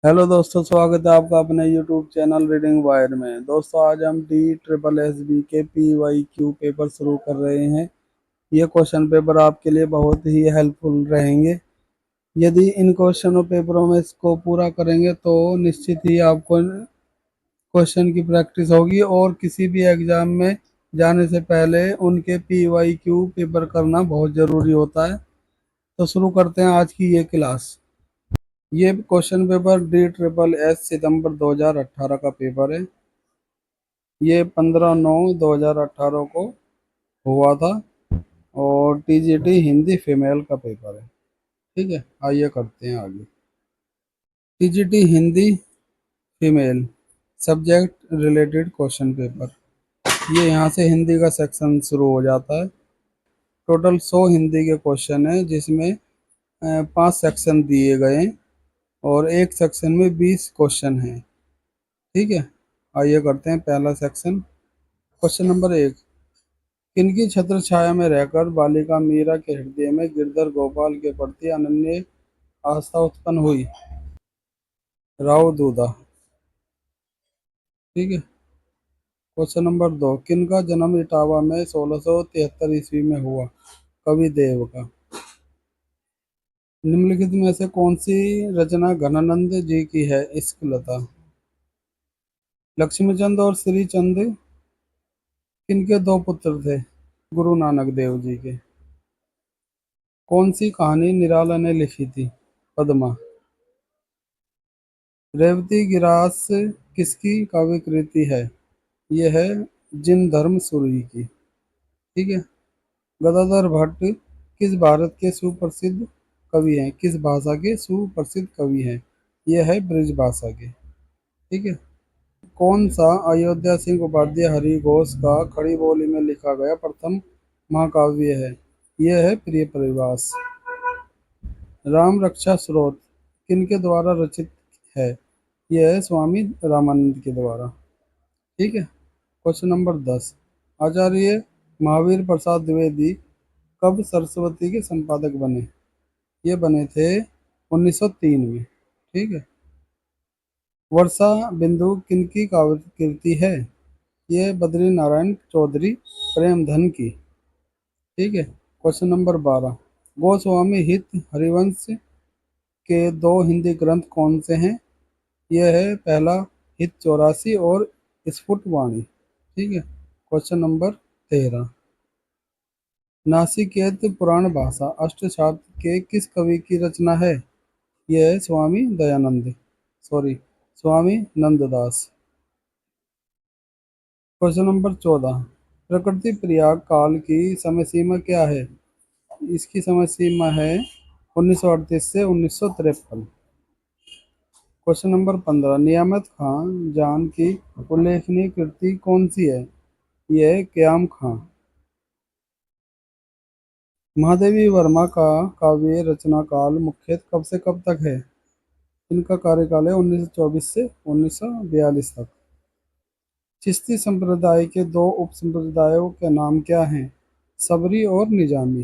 Hello दोस्तों, स्वागत है आपका अपने यूट्यूब चैनल रीडिंग वायर में। दोस्तों, आज हम डी ट्रिपल एस बी के PYQ पेपर शुरू कर रहे हैं। ये क्वेश्चन पेपर आपके लिए बहुत ही हेल्पफुल रहेंगे। यदि इन क्वेश्चनों पेपरों में इसको पूरा करेंगे तो निश्चित ही आपको क्वेश्चन की प्रैक्टिस होगी और किसी भी एग्जाम में जाने से पहले उनके PYQ पेपर करना बहुत ज़रूरी होता है। तो शुरू करते हैं आज की ये क्लास। ये क्वेश्चन पेपर D SSS सितंबर 2018 का पेपर है। ये 15/9/2018 को हुआ था और TGT हिंदी फीमेल का पेपर है। ठीक है, आइए करते हैं आगे। TGT Hindi female subject related question paper. ये यहाँ से हिंदी का सेक्शन शुरू हो जाता है। टोटल 100 हिंदी के क्वेश्चन है, जिसमें 5 सेक्शन दिए गए हैं और एक सेक्शन में 20 क्वेश्चन हैं। ठीक है, आइए करते हैं पहला सेक्शन। Question number 1। किनकी छत्र छाया में रहकर बालिका मीरा के हृदय में गिरधर गोपाल के प्रति अनन्य आस्था उत्पन्न हुई? राव दूधा। ठीक है। Question number 2। किनका जन्म इटावा में 1673 ईस्वी में हुआ? कवि देव का। निम्नलिखित में से कौन सी रचना घनानंद जी की है? इश्क लता। लक्ष्मीचंद और श्रीचंद किनके दो पुत्र थे? गुरु नानक देव जी के। कौन सी कहानी निराला ने लिखी थी? पद्मा। रेवती गिरास किसकी काव्य कृति है? यह है जिन धर्म सूरी की। ठीक है। गदाधर भट्ट किस भारत के सुप्रसिद्ध कवि हैं? किस भाषा के सुप्रसिद्ध कवि हैं? यह है ब्रज भाषा के। ठीक है। कौन सा अयोध्या सिंह उपाध्याय हरिघोष का खड़ी बोली में लिखा गया प्रथम महाकाव्य है? यह है प्रिय परिवास। राम रक्षा स्रोत किनके द्वारा रचित है? यह है स्वामी रामानंद के द्वारा। ठीक है। Question number 10। आचार्य महावीर प्रसाद द्विवेदी कब सरस्वती के संपादक बने? ये बने थे 1903 में। ठीक है। वर्षा बिंदु किनकी काव्य कृति है? ये बद्री नारायण चौधरी प्रेमधन की। ठीक है। Question number 12। गोस्वामी हित हरिवंश के दो हिंदी ग्रंथ कौन से हैं? यह है पहला हित 84 और स्फुट वाणी। ठीक है। Question number 13। नासिकेत पुराण भाषा अष्टशास्त्र के किस कवि की रचना है? यह है स्वामी नंददास। Question number 14। प्रकृति प्रयाग काल की समय सीमा क्या है? इसकी समय सीमा है 1938 से 1953। Question number 15। नियामत खां जान की उल्लेखनीय कृति कौन सी है? यह है क्याम खां। महादेवी वर्मा का काव्य रचना काल मुख्यतः कब से कब तक है? इनका कार्यकाल है 1924 से 1942 तक। चिश्ती संप्रदाय के दो उप संप्रदायों के नाम क्या हैं? सबरी और निजामी।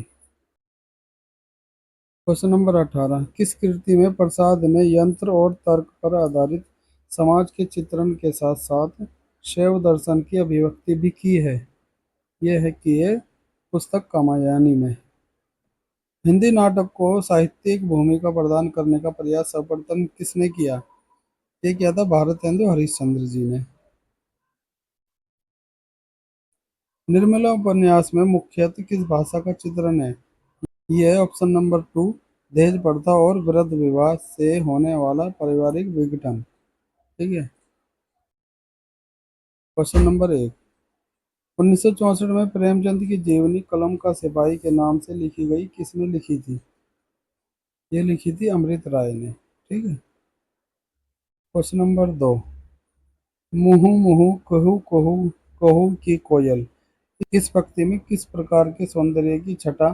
Question number 18। किस कृति में प्रसाद ने यंत्र और तर्क पर आधारित समाज के चित्रण के साथ साथ शैव दर्शन की अभिव्यक्ति भी की है? यह है कि ये पुस्तक कामायनी में। हिंदी नाटक को साहित्यिक भूमिका प्रदान करने का प्रयास सर्वप्रथम किसने किया? ये किया था भारतेंदु हरिश्चंद्र जी ने। निर्मला उपन्यास में मुख्यतः किस भाषा का चित्रण है? ये है ऑप्शन नंबर 2, दहेज प्रथा और वृद्ध विवाह से होने वाला पारिवारिक विघटन। ठीक है। Question number 1। 1964 में प्रेमचंद की जीवनी कलम का सिपाही के नाम से लिखी गई, किसने लिखी थी? ये लिखी थी अमृत राय ने। ठीक है। Question number 2। मुहु मुहु कहू कहू कहू की कोयल इस पंक्ति में किस प्रकार के सौंदर्य की छटा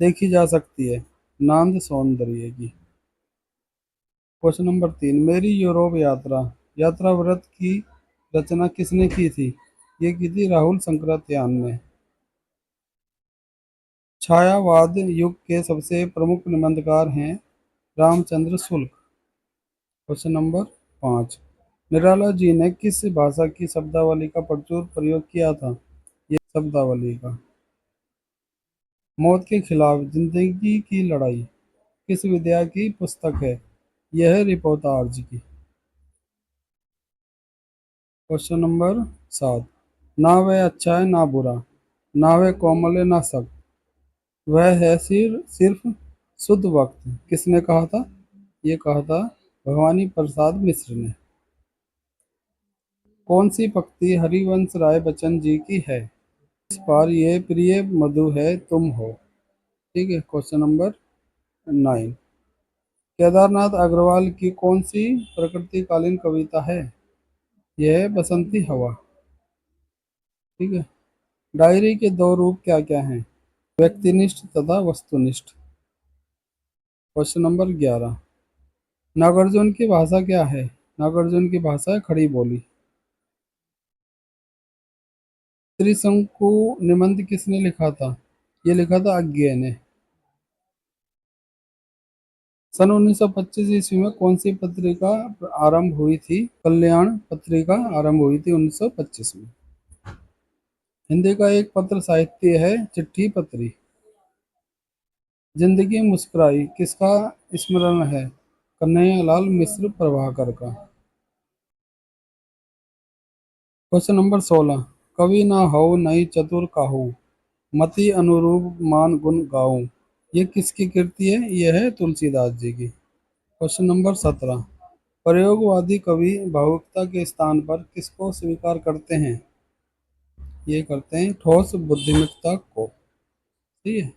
देखी जा सकती है? नांद सौंदर्य की। Question number 3। मेरी यूरोप यात्रा यात्रा व्रत की रचना किसने की थी? ये की थी राहुल शंकराचार्य ने। छायावाद युग के सबसे प्रमुख निबंधकार हैं रामचंद्र शुक्ल। क्वेश्चन नंबर 5, निराला जी ने किस भाषा की शब्दावली का प्रचुर प्रयोग किया था? ये शब्दावली का। मौत के खिलाफ जिंदगी की लड़ाई किस विद्या की पुस्तक है? यह है रिपोर्टाज की। क्वेश्चन नंबर 7, ना वह अच्छा है ना बुरा, ना वह कोमल है ना सख्त, वह है सिर्फ शुद्ध वक्त, किसने कहा था? ये कहा था भवानी प्रसाद मिश्र ने। कौन सी पंक्ति हरिवंश राय बच्चन जी की है? इस बार ये प्रिय मधु है तुम हो। ठीक है। क्वेश्चन नंबर 9, केदारनाथ अग्रवाल की कौन सी प्रकृतिकालीन कविता है? यह है बसंती हवा। ठीक है। डायरी के दो रूप क्या क्या हैं? व्यक्तिनिष्ठ तथा वस्तुनिष्ठ। क्वेश्चन नंबर 11, नागार्जुन की भाषा क्या है? नागार्जुन की भाषा है खड़ी बोली। त्रिशंकु निबंध किसने लिखा था? ये लिखा था अज्ञे ने। सन 1925 ईस्वी में कौन सी पत्रिका आरंभ हुई थी? कल्याण पत्रिका आरंभ हुई थी 1925 में। हिंदी का एक पत्र साहित्य है चिट्ठी पत्री। जिंदगी मुस्कुराई किसका स्मरण है? कन्हैयालाल मिश्र प्रभाकर का। क्वेश्चन नंबर 16, कवि ना हो नई चतुर काहू, मति अनुरूप मान गुण गाऊं, ये किसकी कृति है? यह है तुलसीदास जी की। क्वेश्चन नंबर 17, प्रयोगवादी कवि भावुकता के स्थान पर किसको स्वीकार करते हैं? ये करते हैं ठोस बुद्धिमत्ता को। ठीक है।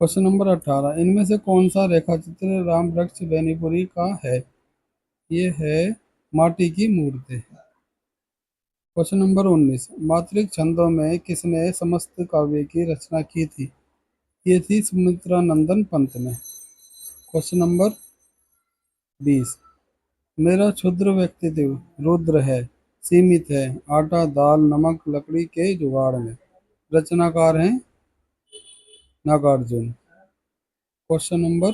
क्वेश्चन नंबर 18, इनमें से कौन सा रेखाचित्र राम वृक्ष बेनीपुरी का है? ये है माटी की मूर्ति। क्वेश्चन नंबर 19, मातृक छंदों में किसने समस्त काव्य की रचना की थी? ये थी सुमित्रा नंदन पंत ने। क्वेश्चन नंबर 20, मेरा क्षुद्र व्यक्तित्व रुद्र है, सीमित है आटा दाल नमक लकड़ी के जुगाड़ में, रचनाकार हैं नागार्जुन। क्वेश्चन नंबर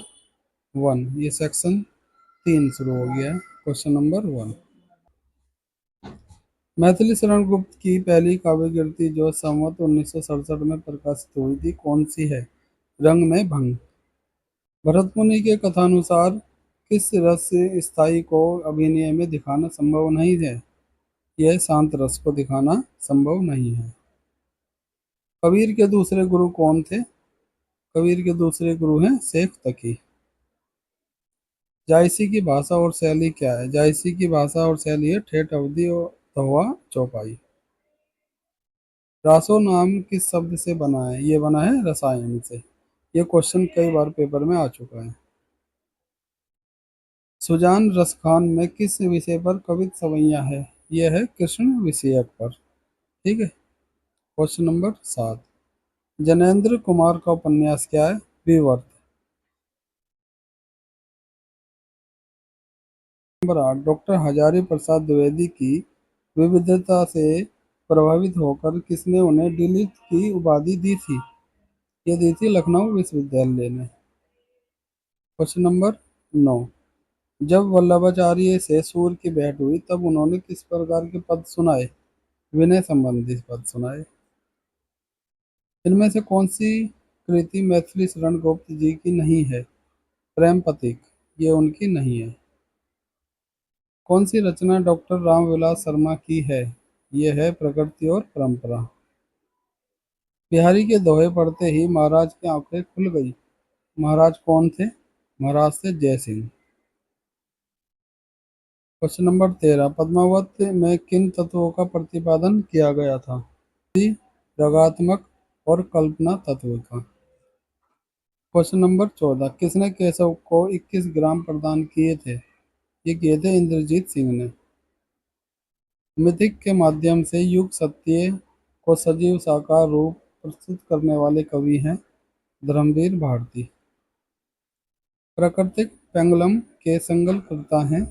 1, ये सेक्शन 3 शुरू हो गया है। क्वेश्चन नंबर 1, मैथिली शरण गुप्त की पहली काव्य कृति जो संवत 1967 में प्रकाशित हुई थी कौन सी है? रंग में भंग। भरत मुनि के कथानुसार किस रस स्थायी को अभिनय में दिखाना संभव नहीं है? यह शांत रस को दिखाना संभव नहीं है। कबीर के दूसरे गुरु कौन थे? कबीर के दूसरे गुरु हैं शेख तकी। जायसी की भाषा और शैली क्या है? जायसी की भाषा और शैली है ठेठ अवधि और दोहा चौपाई। रासो नाम किस शब्द से बना है? ये बना है रसायन से। ये क्वेश्चन कई बार पेपर में आ चुका है। सुजान रसखान में किस विषय पर कवित सवैया है? यह है कृष्ण विषयक पर। ठीक है। क्वेश्चन नंबर 7, जनेंद्र कुमार का उपन्यास क्या है? विवर्त। नंबर 8, डॉक्टर हजारी प्रसाद द्विवेदी की विविधता से प्रभावित होकर किसने उन्हें डीलिट की उपाधि दी थी? ये दी थी लखनऊ विश्वविद्यालय ने। क्वेश्चन नंबर 9, जब वल्लभाचार्य से सूर की भेंट हुई तब उन्होंने किस प्रकार के पद सुनाए? विनय संबंधी पद सुनाए। इनमें से कौन सी कृति मैथिली शरण गुप्त जी की नहीं है? प्रेम पथिक, ये उनकी नहीं है। कौन सी रचना डॉक्टर रामविलास शर्मा की है? ये है प्रकृति और परंपरा। बिहारी के दोहे पढ़ते ही महाराज की आंखें खुल गई। महाराज कौन थे? महाराज थे जय सिंह। क्वेश्चन नंबर 13, पद्मावत में किन तत्वों का प्रतिपादन किया गया था? रागात्मक और कल्पना तत्व का। क्वेश्चन नंबर 14, किसने केशव को 21 ग्राम प्रदान किए थे? ये किए थे इंद्रजीत सिंह ने। मिथिक के माध्यम से युग सत्य को सजीव साकार रूप प्रस्तुत करने वाले कवि हैं धर्मवीर भारती। प्राकृतिक पेंगुलम के संकल्पकर्ता हैं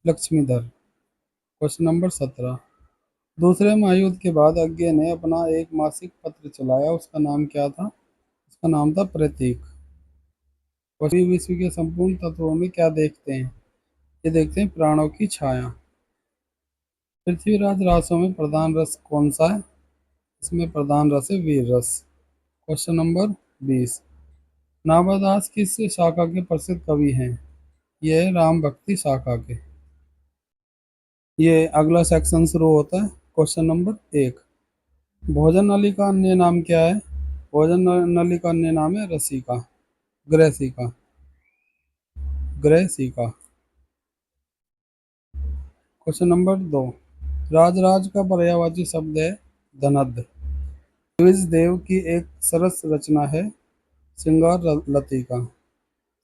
लक्ष्मीधर। क्वेश्चन नंबर 17, दूसरे महायुद्ध के बाद अज्ञे ने अपना एक मासिक पत्र चलाया, उसका नाम क्या था? उसका नाम था प्रतीक। विश्व के संपूर्ण तत्वों में क्या देखते हैं? ये देखते हैं प्राणों की छाया। पृथ्वीराज रासों में प्रधान रस कौन सा है? इसमें प्रधान रस है वीर रस। Question number 20। नाभादास किस शाखा के प्रसिद्ध कवि हैं? ये है राम भक्ति शाखा के। ये अगला सेक्शन शुरू होता है। Question number 1। भोजन नली का अन्य नाम क्या है? भोजन नली का अन्य नाम है रसिका, ग्रसिका, ग्रसिका। Question number 2। राजराज का पर्यायवाची शब्द है धनद। द्विज देव की एक सरस रचना है श्रृंगार लतिका,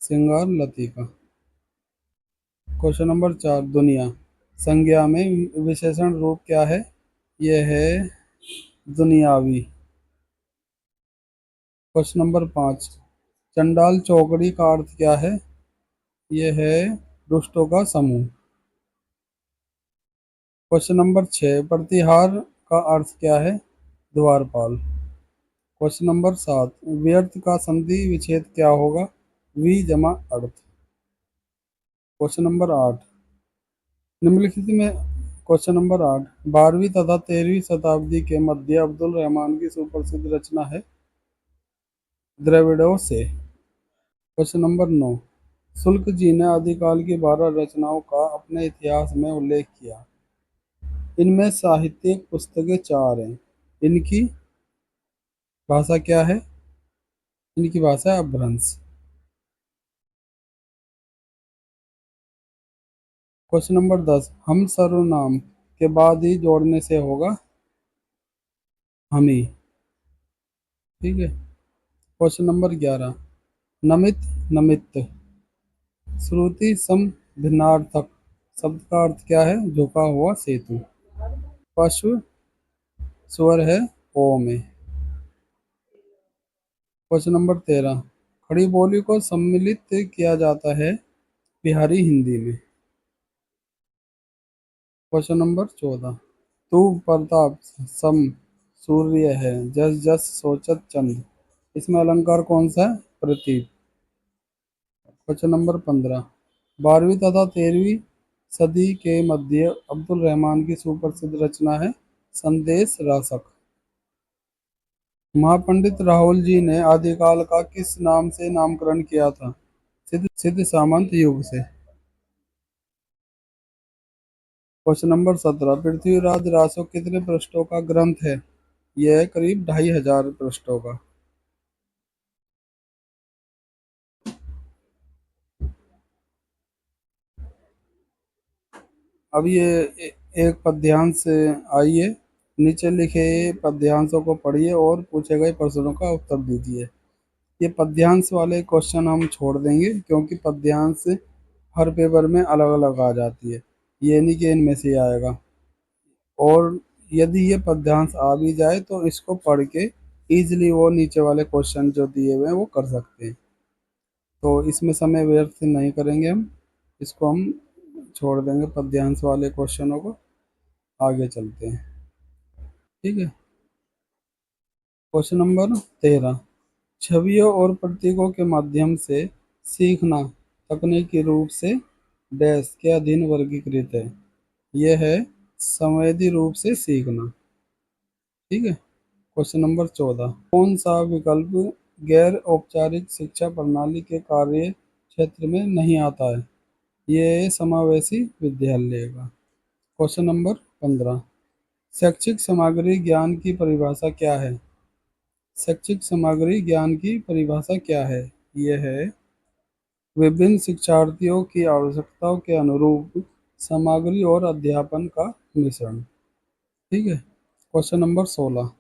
श्रृंगार लतिका। Question number 4। दुनिया संज्ञा में विशेषण रूप क्या है? यह है दुनियावी। Question number 5। चंडाल चौकड़ी का अर्थ क्या है? यह है दुष्टों का समूह। Question number 6। प्रतिहार का अर्थ क्या है? द्वारपाल। Question number 7। व्यर्थ का संधि विच्छेद क्या होगा? वी जमा अर्थ। Question number 8। निम्नलिखित में क्वेश्चन नंबर 8। 12वीं तथा 13वीं शताब्दी के मध्य अब्दुल रहमान की सुप्रसिद्ध रचना है द्रविड़ों से। Question number 9। शुल्क जी ने आदिकाल की 12 रचनाओं का अपने इतिहास में उल्लेख किया। इनमें साहित्यिक पुस्तकें 4 हैं। इनकी भाषा क्या है? इनकी भाषा है अपभ्रंश। Question number 10। हम सर्वनाम के बाद ही जोड़ने से होगा हम ही। ठीक है। Question number 11। नमित, नमित्त, श्रुति सम भिन्नार्थक शब्द का अर्थ क्या है? झुका हुआ सेतु। पशु स्वर है ओ में। Question number 13। खड़ी बोली को सम्मिलित किया जाता है बिहारी हिंदी में। Question number 14। तू प्रताप सम सूर्य है, जस जस सोचत चंद, इसमें अलंकार कौन सा है? प्रतीप। Question number 15। 12वीं तथा 13वीं सदी के मध्य अब्दुल रहमान की सुप्रसिद्ध रचना है संदेश रासक। महापंडित राहुल जी ने आदिकाल का किस नाम से नामकरण किया था? सिद्ध सामंत युग से। Question number 17। पृथ्वीराज रासो कितने पृष्ठों का ग्रंथ है? यह है करीब 2500 पृष्ठों का। अब ये एक पद्यांश आइए, नीचे लिखे पद्यांशों को पढ़िए और पूछे गए प्रश्नों का उत्तर दीजिए। ये पद्यांश वाले क्वेश्चन हम छोड़ देंगे क्योंकि पद्यांश हर पेपर में अलग अलग आ जाती है, ये नहीं कि इनमें से ही आएगा। और यदि ये पद्यांश आ भी जाए तो इसको पढ़ के इजीली वो नीचे वाले क्वेश्चन जो दिए हुए हैं वो कर सकते हैं। तो इसमें समय व्यर्थ नहीं करेंगे हम, इसको हम छोड़ देंगे पद्यांश वाले क्वेश्चनों को, आगे चलते हैं। ठीक है। Question number 13। छवियों और प्रतीकों के माध्यम से सीखना तकनीकी रूप से डैश के अधीन वर्गीकृत है? यह है संवेदी रूप से सीखना। ठीक है। Question number 14। कौन सा विकल्प गैर औपचारिक शिक्षा प्रणाली के कार्य क्षेत्र में नहीं आता है? यह है समावेशी विद्यालय का। Question number 15। शैक्षिक सामग्री ज्ञान की परिभाषा क्या है? शैक्षिक सामग्री ज्ञान की परिभाषा क्या है? यह है विभिन्न शिक्षार्थियों की आवश्यकताओं के अनुरूप सामग्री और अध्यापन का मिश्रण। ठीक है। Question number 16।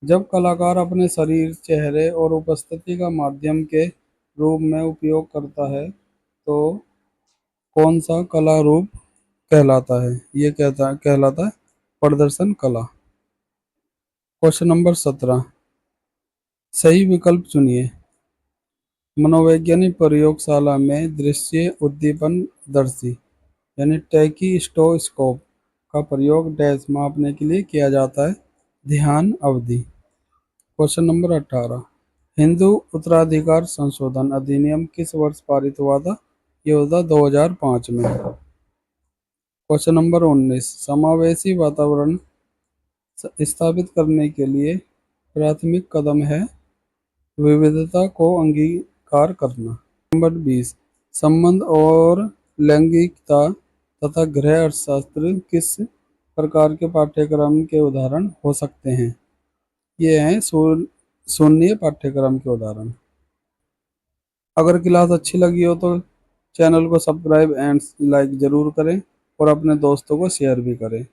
जब कलाकार अपने शरीर, चेहरे और उपस्थिति का माध्यम के रूप में उपयोग करता है तो कौन सा कला रूप कहलाता है? ये कहलाता है प्रदर्शन कला। Question number 17। सही विकल्प चुनिए। मनोवैज्ञानिक प्रयोगशाला में दृश्य उद्दीपन दर्शी यानी टैकीस्टोस्कोप का प्रयोग डैश मापने के लिए किया जाता है ध्यान अवधि। Question number 18। हिंदू उत्तराधिकार संशोधन अधिनियम किस वर्ष पारित हुआ था? ये हुआ था 2005 में। क्वेश्चन नंबर 19, समावेशी वातावरण स्थापित करने के लिए प्राथमिक कदम है विविधता को अंगीकार करना। नंबर 20, संबंध और लैंगिकता तथा गृह अर्थशास्त्र किस प्रकार के पाठ्यक्रम के उदाहरण हो सकते हैं? ये हैं शून्य पाठ्यक्रम के उदाहरण। अगर क्लास अच्छी लगी हो तो चैनल को सब्सक्राइब एंड लाइक जरूर करें और अपने दोस्तों को शेयर भी करें।